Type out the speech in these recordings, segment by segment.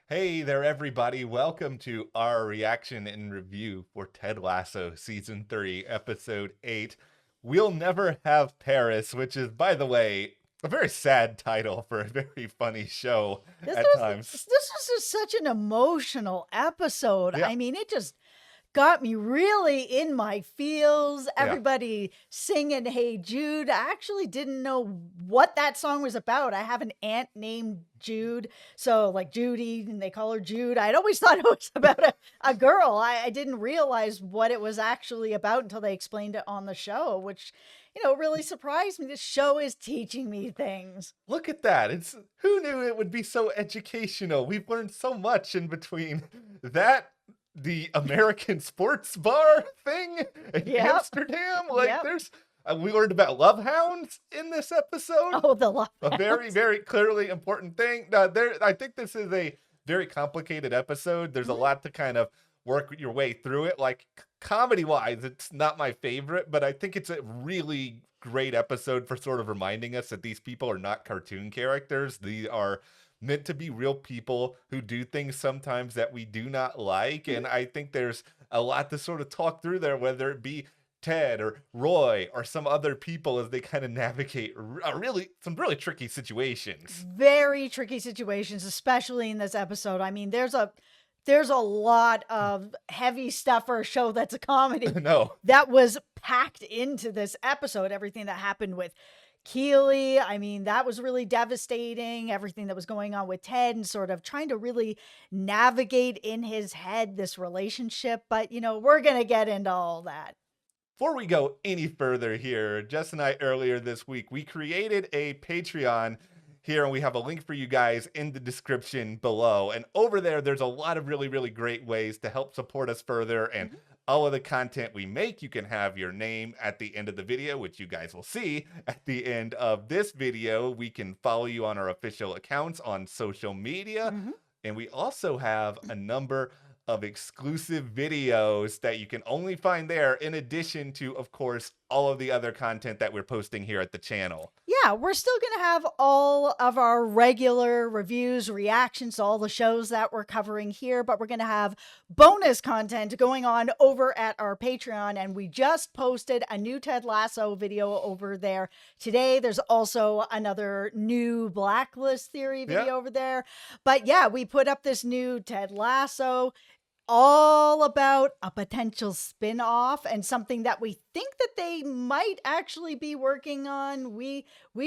Hey there, everybody. Welcome to our reaction and review for Ted Lasso Season 3, Episode 8. We'll Never Have Paris, which is, by the way, a very sad title for a very funny show This at was times. this was just such an emotional episode. Yeah, I mean, it just got me really in my feels. yeah. Everybody singing "Hey Jude." I actually didn't know what that song was about. I have an aunt named Jude, so like Judy, and they call her Jude. I'd always thought it was about a girl. I didn't realize what it was actually about until they explained it on the show, which really surprised me. This show is teaching me things. Look at that. It's who knew it would be so educational? We've learned so much in between that the American sports bar thing in Yep. Amsterdam. Like Yep. there's we learned about love hounds in this episode. Oh, the love A very, hounds. very clearly important thing. I think this is a very complicated episode. There's a Mhm. lot to kind of work your way through it. Like comedy wise, it's not my favorite, but I think it's a really great episode for sort of reminding us that these people are not cartoon characters. They are meant to be real people who do things sometimes that we do not like. Mhm. And I think there's a lot to sort of talk through there, whether it be Ted or Roy or some other people as they kind of navigate some really tricky situations. Very tricky situations, especially in this episode. I mean, there's a lot of heavy stuff for a show that's a comedy No. that was packed into this episode. Everything that happened with Keeley, I mean, that was really devastating. Everything that was going on with Ted and sort of trying to really navigate in his head this relationship. But, we're going to get into all that. Before we go any further here, Jess and I earlier this week, we created a Patreon here and we have a link for you guys in the description below. And over there, there's a lot of really, really great ways to help support us further. And Mhm. all of the content we make, you can have your name at the end of the video, which you guys will see at the end of this video. We can follow you on our official accounts on social media. Mhm. And we also have a number of exclusive videos that you can only find there, in addition to, of course, all of the other content that we're posting here at the channel. Yeah, we're still going to have all of our regular reviews, reactions to all the shows that we're covering here, but we're going to have bonus content going on over at our Patreon. And we just posted a new Ted Lasso video over there today. There's also another new Blacklist Theory Yeah. video over there. But yeah, we put up this new Ted Lasso, all about a potential spin-off and something that we think that they might actually be working on. We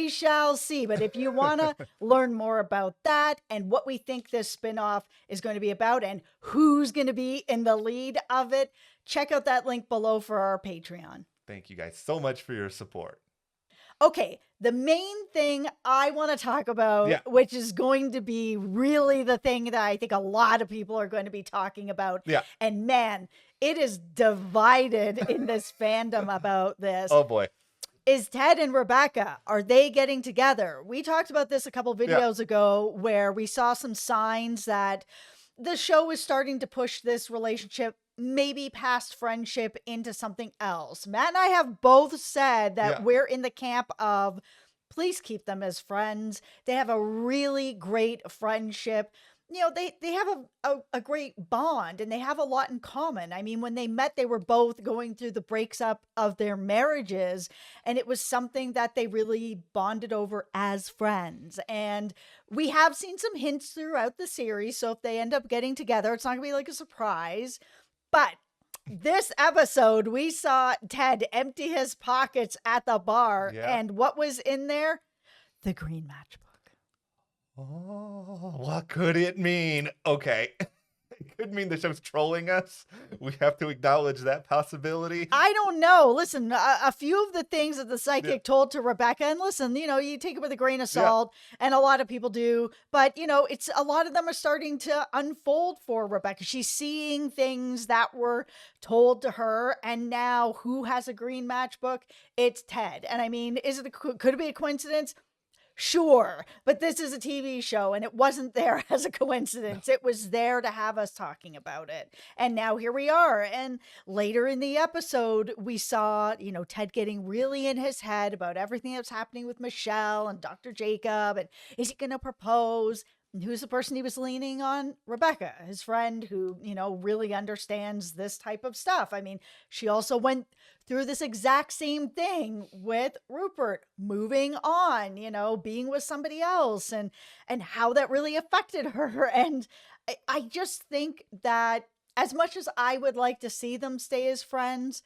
shall see. But if you want to learn more about that and what we think this spin-off is going to be about and who's going to be in the lead of it, check out that link below for our Patreon. Thank you guys so much for your support. Okay, the main thing I want to talk about, Yeah. which is going to be really the thing that I think a lot of people are going to be talking about. Yeah. And man, it is divided in this fandom about this. Oh boy. Is Ted and Rebecca, are they getting together? We talked about this a couple videos ago where we saw some signs that the show is starting to push this relationship maybe past friendship into something else. Matt and I have both said that Yeah. we're in the camp of please keep them as friends. They have a really great friendship. They have a great bond and they have a lot in common. I mean, when they met, they were both going through the breaks up of their marriages, and it was something that they really bonded over as friends. And we have seen some hints throughout the series, so if they end up getting together, it's not gonna be like a surprise. But this episode, we saw Ted empty his pockets at the bar, Yeah. and what was in there? The green matchbook. Oh, what could it mean? Okay. It could mean the show's trolling us. We have to acknowledge that possibility. I don't know. Listen, a few of the things that the psychic Yeah. told to Rebecca, and listen, you take it with a grain of Yeah. salt, and a lot of people do, but it's a lot of them are starting to unfold for Rebecca. She's seeing things that were told to her, and now who has a green matchbook? It's Ted. And I mean, could it be a coincidence? Sure, but this is a TV show and it wasn't there as a coincidence. It was there to have us talking about it. And now here we are. And later in the episode, we saw, Ted getting really in his head about everything that's happening with Michelle and Dr. Jacob. And is he going to propose? who's the person he was leaning on? Rebecca, his friend who, really understands this type of stuff. I mean, she also went through this exact same thing with Rupert, moving on, being with somebody else, and how that really affected her. And I just think that as much as I would like to see them stay as friends,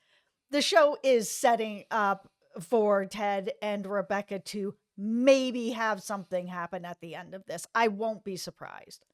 the show is setting up for Ted and Rebecca to maybe have something happen at the end of this. I won't be surprised.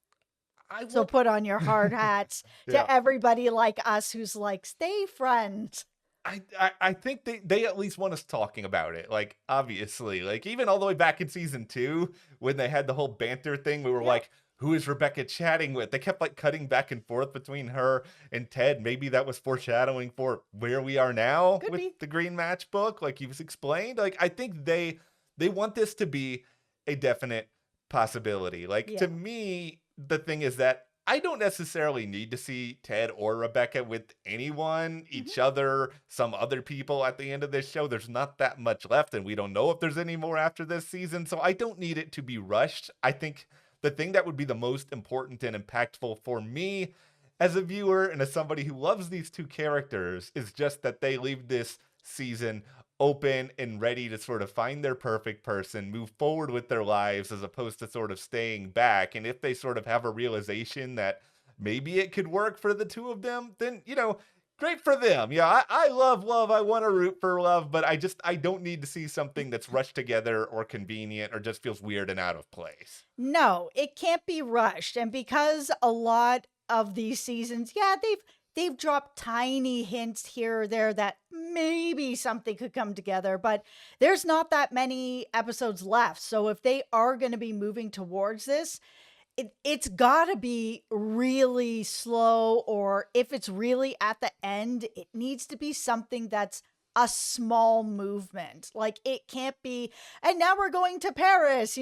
I So won't. put on your hard hats Yeah. to everybody like us who's like, stay friends. I think they at least want us talking about it. Like, obviously, like even all the way back in season 2, when they had the whole banter thing, we were Yeah, like, who is Rebecca chatting with? They kept like cutting back and forth between her and Ted. Maybe that was foreshadowing for where we are now could with be. the green matchbook, like you've explained. Like, I think they want this to be a definite possibility. Like, to Yeah. me, the thing is that I don't necessarily need to see Ted or Rebecca with anyone, Mhm. each other, some other people at the end of this show. There's not that much left, and we don't know if there's any more after this season. So I don't need it to be rushed. I think the thing that would be the most important and impactful for me as a viewer and as somebody who loves these two characters is just that they leave this season open and ready to sort of find their perfect person, move forward with their lives as opposed to sort of staying back. And if they sort of have a realization that maybe it could work for the two of them, then, great for them. Yeah, I love love. I want to root for love, but I don't need to see something that's rushed together or convenient or just feels weird and out of place. No, it can't be rushed. And because a lot of these seasons, yeah, they've dropped tiny hints here or there that maybe something could come together, but there's not that many episodes left. So if they are going to be moving towards this, it's got to be really slow, or if it's really at the end, it needs to be something that's a small movement. Like it can't be, and now we're going to Paris.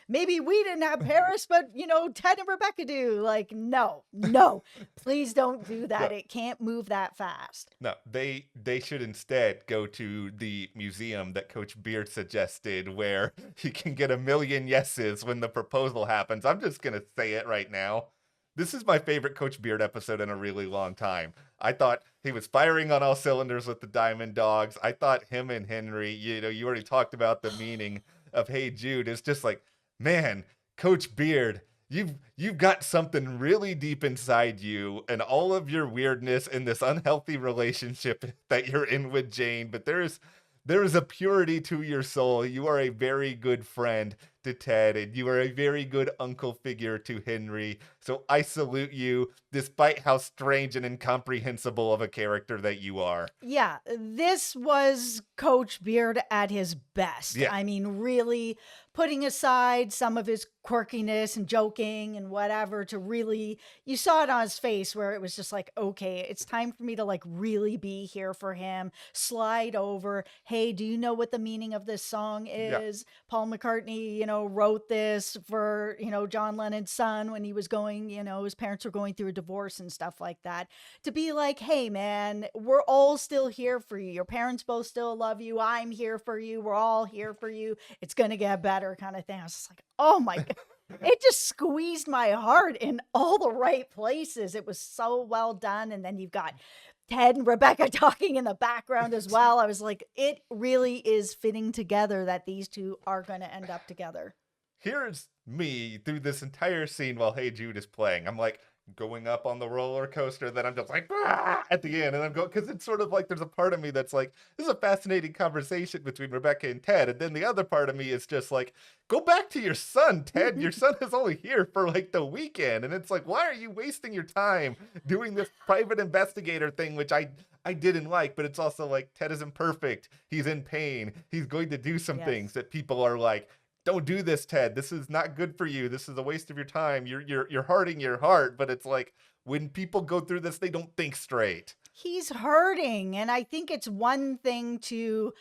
Maybe we didn't have Paris, but Ted and Rebecca do. Like, no, no, please don't do that. No, It can't move that fast. no, they should instead go to the museum that Coach Beard suggested, where you can get a million yeses when the proposal happens. I'm just gonna say it right now. This is my favorite Coach Beard episode in a really long time. I thought he was firing on all cylinders with the Diamond Dogs. I thought him and Henry, you already talked about the meaning of Hey Jude. It's just like, man, Coach Beard, you've got something really deep inside you and all of your weirdness in this unhealthy relationship that you're in with Jane, but there is a purity to your soul. You are a very good friend to Ted, and you are a very good uncle figure to Henry. So I salute you, despite how strange and incomprehensible of a character that you are. Yeah, this was Coach Beard at his best. Yeah. I mean, really putting aside some of his quirkiness and joking and whatever to really, you saw it on his face where it was just like, okay, it's time for me to like really be here for him. Slide over. Hey, do you know what the meaning of this song Yeah. is? Paul McCartney, wrote this for, John Lennon's son when he was going, his parents were going through a divorce and stuff like that, to be like, hey, man, we're all still here for you. Your parents both still love you. I'm here for you. We're all here for you. It's going to get better, kind of thing. I was just like, oh my God. It just squeezed my heart in all the right places. It was so well done. And then you've got Ted and Rebecca talking in the background as well. I was like, it really is fitting together that these two are going to end up together. Here's me through this entire scene while Hey Jude is playing. I'm like going up on the roller coaster, then I'm just like at the end, and I'm going, because it's sort of like there's a part of me that's like, this is a fascinating conversation between Rebecca and Ted, and then the other part of me is just like, go back to your son, Ted. Your son is only here for like the weekend, and it's like, why are you wasting your time doing this private investigator thing, which I didn't like, but it's also like Ted isn't perfect. He's in pain. He's going to do some things Yes. that people are like, don't do this, Ted. This is not good for you. This is a waste of your time. You're hurting your heart. But it's like when people go through this, they don't think straight. He's hurting. And I think it's one thing to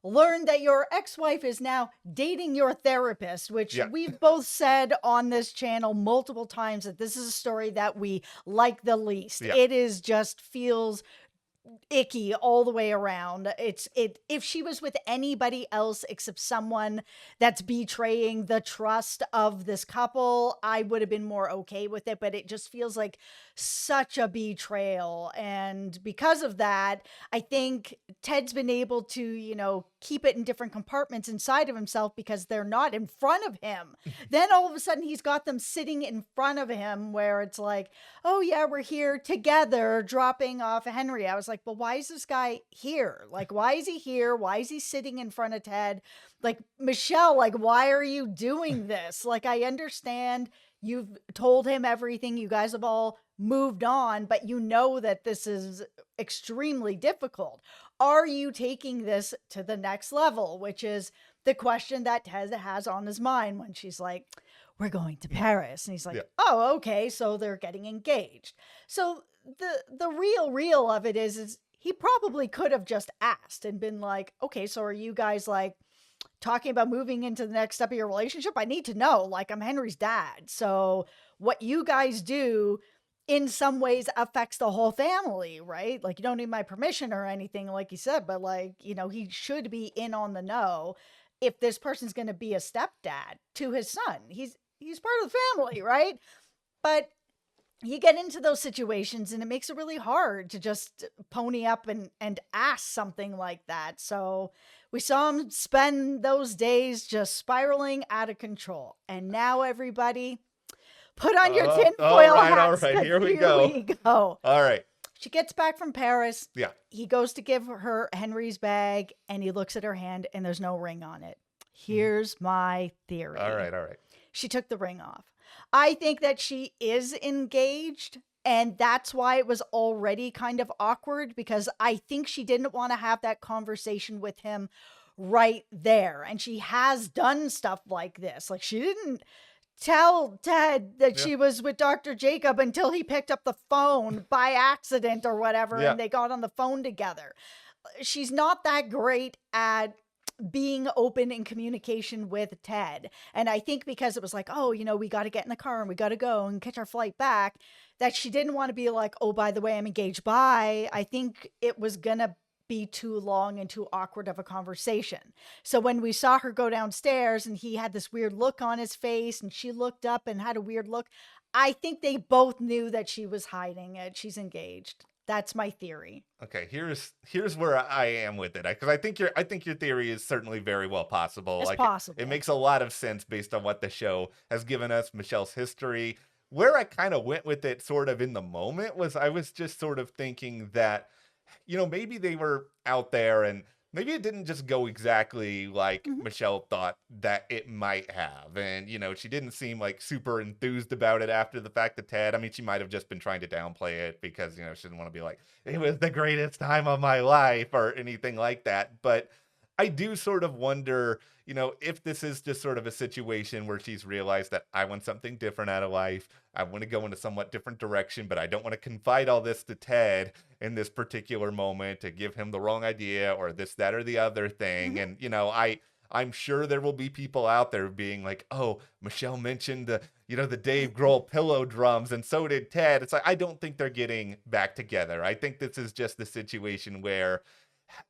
learn that your ex-wife is now dating your therapist, which Yeah. we've both said on this channel multiple times that this is a story that we like the least. Yeah. It is just feels icky all the way around. If she was with anybody else except someone that's betraying the trust of this couple, I would have been more okay with it, but it just feels like such a betrayal. And because of that, I think Ted's been able to, keep it in different compartments inside of himself because they're not in front of him. Then all of a sudden he's got them sitting in front of him where it's like, oh yeah, we're here together dropping off Henry. I was like, well, why is this guy here? Like, why is he here? Why is he sitting in front of Ted? Like, Michelle, like, why are you doing this? Like, I understand you've told him everything. You guys have all moved on, but you know that this is extremely difficult. Are you taking this to the next level? Which is the question that Ted has on his mind when she's like, we're going to Paris. And he's like, oh, okay. So they're getting engaged. So the real of it is he probably could have just asked and been like, okay, so are you guys like talking about moving into the next step of your relationship? I need to know, like, I'm Henry's dad. So what you guys do in some ways affects the whole family, right? Like, you don't need my permission or anything, like you said, but like, he should be in on the know if this person's going to be a stepdad to his son. He's part of the family, right? But you get into those situations and it makes it really hard to just pony up and ask something like that. So we saw him spend those days just spiraling out of control. And now everybody, put on your tinfoil hats. All right, here we go. All right. She gets back from Paris. Yeah. He goes to give her Henry's bag and he looks at her hand and there's no ring on it. Here's my theory. All right. She took the ring off. I think that she is engaged, and that's why it was already kind of awkward, because I think she didn't want to have that conversation with him right there. And she has done stuff like this. Like, she didn't tell Ted that she was with Dr. Jacob until he picked up the phone by accident or whatever, and they got on the phone together. She's not that great at being open in communication with Ted. And I think because it was like, oh, we got to get in the car and we got to go and catch our flight back, that she didn't want to be like, oh, by the way, I'm engaged. Bye. I think it was going to be too long and too awkward of a conversation. So when we saw her go downstairs and he had this weird look on his face and she looked up and had a weird look, I think they both knew that she was hiding it. She's engaged. That's my theory. Okay, here's where I am with it, because I think your theory is certainly very well possible. It's like, possible. It makes a lot of sense based on what the show has given us, Michelle's history. Where I kind of went with it sort of in the moment was I was just sort of thinking that, maybe they were out there and maybe it didn't just go exactly like Michelle thought that it might have. And, she didn't seem like super enthused about it after the fact that Ted, I mean, she might have just been trying to downplay it because, she didn't want to be like, it was the greatest time of my life or anything like that. But I do sort of wonder, if this is just sort of a situation where she's realized that I want something different out of life. I want to go in a somewhat different direction, but I don't want to confide all this to Ted in this particular moment to give him the wrong idea or this, that, or the other thing. And, I'm sure there will be people out there being like, oh, Michelle mentioned the Dave Grohl pillow drums and so did Ted. It's like, I don't think they're getting back together. I think this is just the situation where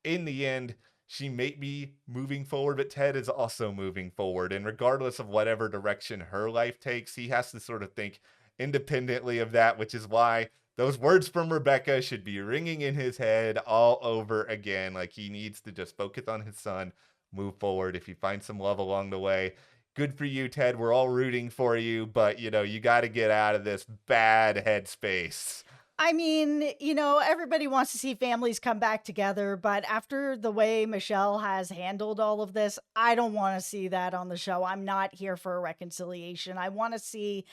in the end, she may be moving forward, but Ted is also moving forward. And regardless of whatever direction her life takes, he has to sort of think independently of that, which is why those words from Rebecca should be ringing in his head all over again. Like, he needs to just focus on his son, move forward. If you find some love along the way, good for you, Ted. We're all rooting for you, but you got to get out of this bad headspace. I mean, everybody wants to see families come back together, but after the way Michelle has handled all of this, I don't want to see that on the show. I'm not here for a reconciliation. I want to see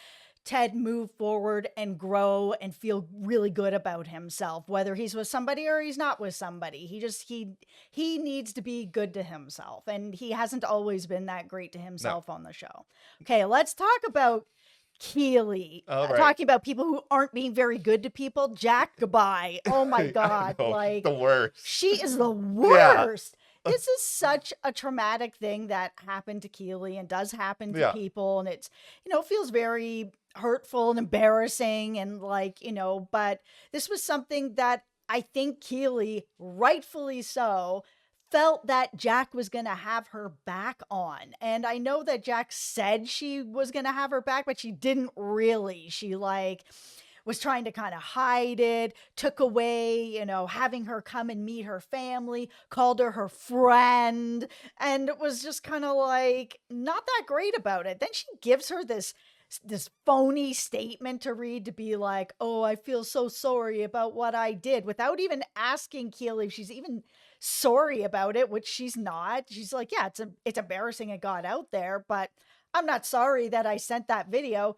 Ted move forward and grow and feel really good about himself, whether he's with somebody or he's not with somebody. He needs to be good to himself, and he hasn't always been that great to himself on the show. Okay, let's talk about Keeley. Right. Talking about people who aren't being very good to people. Jack, goodbye. Oh my God. Like, the worst. She is the worst. This is such a traumatic thing that happened to Keeley and does happen to people. And it's, feels very hurtful and embarrassing. And like, but this was something that I think Keeley, rightfully so, felt that Jack was gonna have her back on. And I know that Jack said she was gonna have her back, but she didn't really. She like was trying to kind of hide it, took away, having her come and meet her family, called her friend, and it was just kind of like not that great about it. Then she gives her this phony statement to read to be like, "Oh, I feel so sorry about what I did," without even asking Keely if she's even sorry about it, which she's not. She's like, "Yeah, it's embarrassing it got out there, but I'm not sorry that I sent that video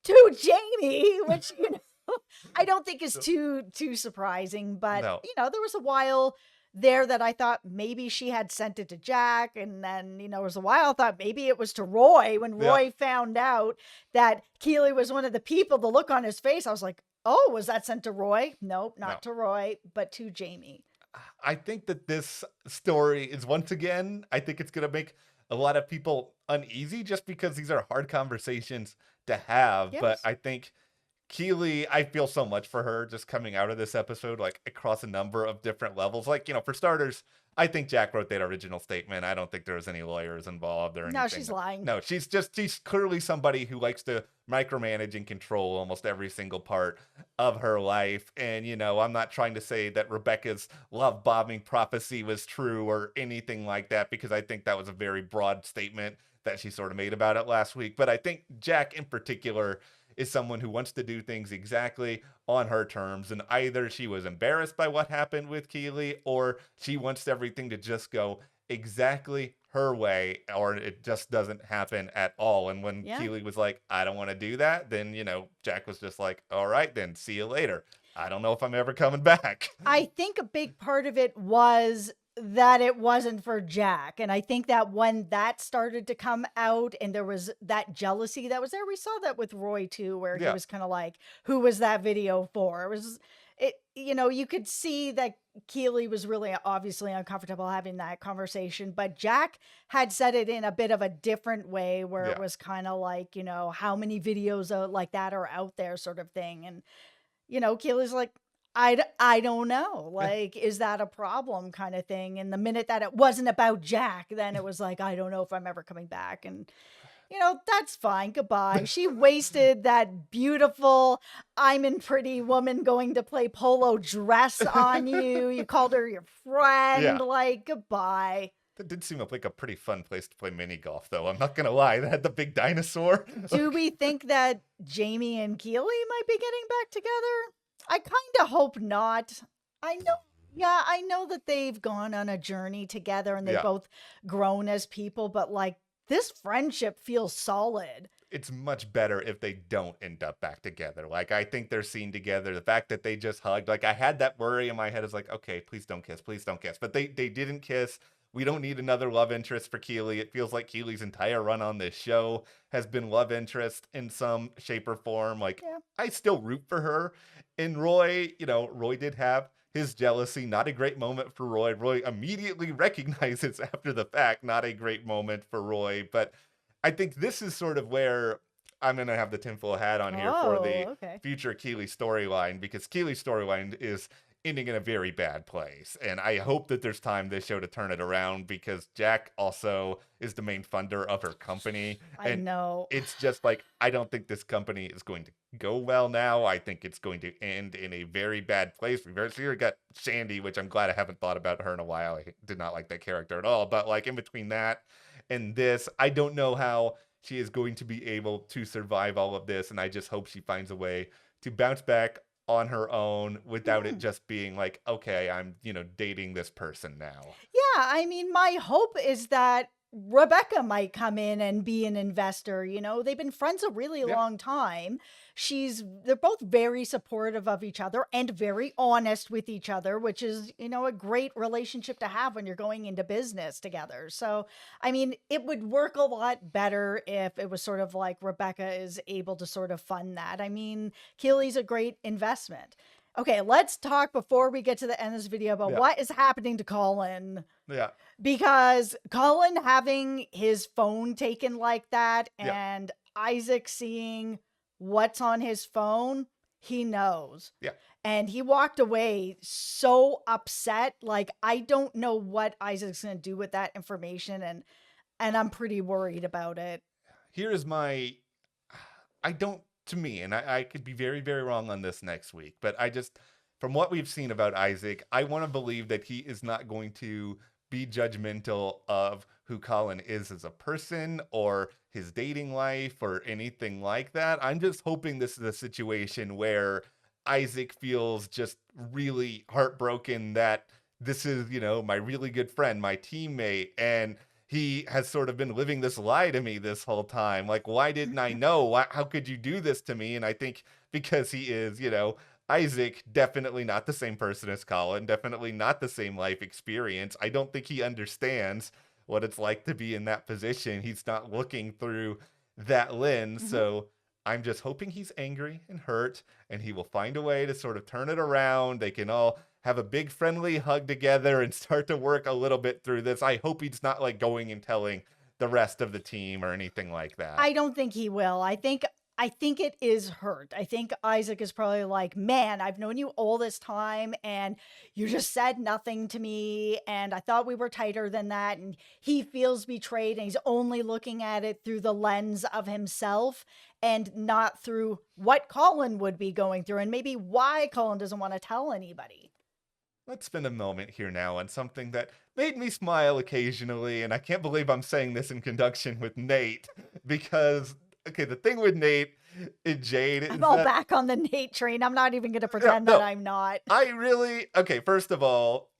to Jamie," which I don't think is So- too surprising, but No. there was a while there that I thought maybe she had sent it to Jack, and then there was a while I thought maybe it was to Roy. When Yeah. Roy found out that Keely was one of the people, the look on his face, I was like, "Oh, was that sent to Roy?" Nope, not to Roy, but to Jamie. I think that this story is once again, I think it's going to make a lot of people uneasy just because these are hard conversations to have. But Yes. I think Keely, I feel so much for her just coming out of this episode, like across a number of different levels. Like, for starters, I think Jack wrote that original statement. I don't think there was any lawyers involved or No, anything. she's lying. No, she's clearly somebody who likes to micromanage and control almost every single part of her life. And, I'm not trying to say that Rebecca's love bombing prophecy was true or anything like that, because I think that was a very broad statement that she sort of made about it last week. But I think Jack in particular is someone who wants to do things exactly on her terms. And either she was embarrassed by what happened with Keely, or she wants everything to just go exactly her way, or it just doesn't happen at all. And when Yeah. Keely was like, "I don't want to do that," then, Jack was just like, "All right, then see you later. I don't know if I'm ever coming back." I think a big part of it was that it wasn't for Jack. And I think that when that started to come out and there was that jealousy that was there, we saw that with Roy too, where he Yeah. was kind of like, "Who was that video for?" You could see that Keely was really obviously uncomfortable having that conversation, but Jack had said it in a bit of a different way where it Yeah. was kind of like, how many videos like that are out there sort of thing. And Keely's like, I don't know. Like, is that a problem kind of thing? And the minute that it wasn't about Jack, then it was like, I don't know if I'm ever coming back. And, that's fine. Goodbye. She wasted that beautiful, I'm in Pretty Woman going to play polo dress on you. You called her your friend. Yeah. Like, goodbye. That did seem like a pretty fun place to play mini golf, though. I'm not going to lie. That had the big dinosaur. Do we think that Jamie and Keely might be getting back together? I kind of hope not. I know that they've gone on a journey together and they've Yeah. both grown as people, but like this friendship feels solid. It's much better if they don't end up back together. Like, I think they're seen together. The fact that they just hugged, like, I had that worry in my head. Is like, okay, please don't kiss. Please don't kiss. But they didn't kiss. We don't need another love interest for Keely. It feels like Keely's entire run on this show has been love interest in some shape or form. Like, Yeah. I still root for her. And Roy, Roy did have his jealousy. Not a great moment for Roy. Roy immediately recognizes after the fact, not a great moment for Roy. But I think this is sort of where I'm going to have the tinfoil hat on here for the Okay. future Keely storyline, because Keely's storyline is ending in a very bad place. And I hope that there's time this show to turn it around, because Jack also is the main funder of her company. I know. It's just like, I don't think this company is going to go well now. I think it's going to end in a very bad place. We've already got Sandy, which I'm glad I haven't thought about her in a while. I did not like that character at all. But like in between that and this, I don't know how she is going to be able to survive all of this. And I just hope she finds a way to bounce back on her own without it just being like, okay, I'm, dating this person now. Yeah, I mean, my hope is that Rebecca might come in and be an investor. They've been friends a really Yeah. long time. They're both very supportive of each other and very honest with each other, which is, a great relationship to have when you're going into business together. So, I mean, it would work a lot better if it was sort of like Rebecca is able to sort of fund that. I mean, Keely's a great investment. Okay, let's talk before we get to the end of this video about Yeah. what is happening to Colin. Yeah. Because Colin having his phone taken like that Yeah. and Isaac seeing what's on his phone, he knows. Yeah. And he walked away so upset. Like, I don't know what Isaac's going to do with that information. And I'm pretty worried about it. Here is my, I don't, to me, and I could be very, very wrong on this next week, but I just, from what we've seen about Isaac, I want to believe that he is not going to be judgmental of who Colin is as a person or his dating life or anything like that. I'm just hoping this is a situation where Isaac feels just really heartbroken that this is, my really good friend, my teammate, and he has sort of been living this lie to me this whole time. Like, why didn't I know? How could you do this to me? And I think because he is, Isaac, definitely not the same person as Colin, definitely not the same life experience. I don't think he understands what it's like to be in that position. He's not looking through that lens. Mhm. So I'm just hoping he's angry and hurt, and he will find a way to sort of turn it around. They can all have a big friendly hug together and start to work a little bit through this. I hope he's not like going and telling the rest of the team or anything like that. I don't think he will. I think it is hurt. I think Isaac is probably like, man, I've known you all this time and you just said nothing to me. And I thought we were tighter than that. And he feels betrayed and he's only looking at it through the lens of himself and not through what Colin would be going through and maybe why Colin doesn't want to tell anybody. Let's spend a moment here now on something that made me smile occasionally. And I can't believe I'm saying this in conjunction with Nate because, okay, the thing with Nate and Jade is I'm all that, back on the Nate train. I'm not even going to pretend no, that I'm not. okay, first of all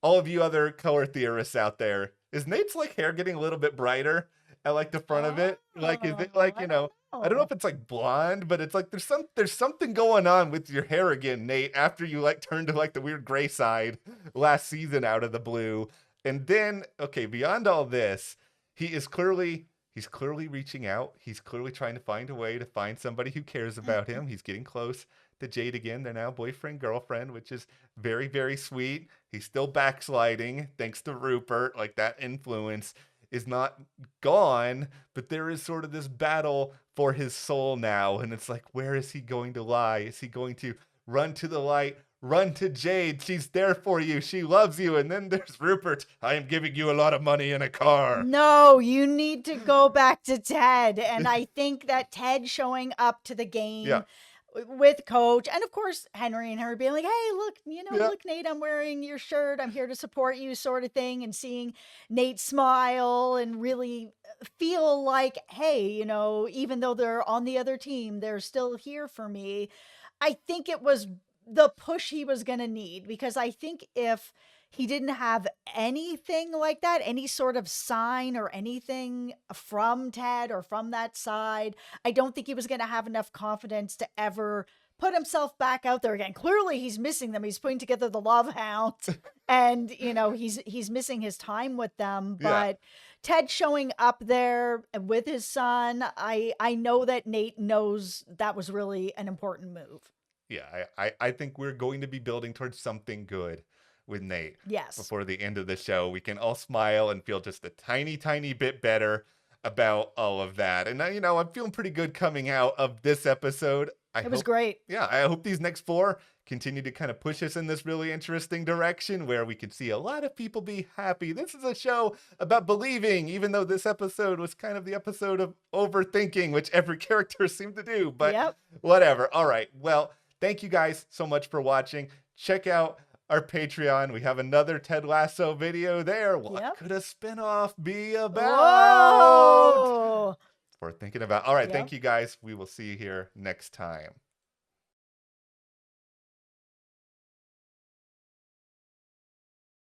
of you other color theorists out there, is Nate's like hair getting a little bit brighter at like the front of it? Like, is it like, I don't know if it's like blonde, but it's like there's something going on with your hair again, Nate, after you like turned to like the weird gray side last season out of the blue. And then, okay, beyond all this, he's clearly reaching out. He's clearly trying to find a way to find somebody who cares about him. He's getting close to Jade again. They're now boyfriend, girlfriend, which is very, very sweet. He's still backsliding thanks to Rupert. Like, that influence is not gone, but there is sort of this battle for his soul now. And it's like, where is he going to lie? Is he going to run to the light? Run to Jade. She's there for you. She loves you. And then there's Rupert. I am giving you a lot of money in a car. No, you need to go back to Ted. And I think that Ted showing up to the game with Coach, and of course Henry and her being like, hey, look, look, Nate, I'm wearing your shirt, I'm here to support you, sort of thing, and seeing Nate smile and really feel like, hey, even though they're on the other team, they're still here for me. I think it was the push he was going to need, because I think if he didn't have anything like that, any sort of sign or anything from Ted or from that side, I don't think he was going to have enough confidence to ever put himself back out there again. Clearly he's missing them. He's putting together the Love Hounds and, he's missing his time with them. But Ted showing up there with his son, I know that Nate knows that was really an important move. Yeah, I think we're going to be building towards something good with Nate. Yes. Before the end of the show, we can all smile and feel just a tiny, tiny bit better about all of that. And I'm feeling pretty good coming out of this episode. It was great. Yeah, I hope these next 4 continue to kind of push us in this really interesting direction where we can see a lot of people be happy. This is a show about believing, even though this episode was kind of the episode of overthinking, which every character seemed to do. But whatever. All right. Well, thank you guys so much for watching. Check out our Patreon. We have another Ted Lasso video there. What could a spinoff be about? Whoa! Worth thinking about. All right. Thank you guys. We will see you here next time.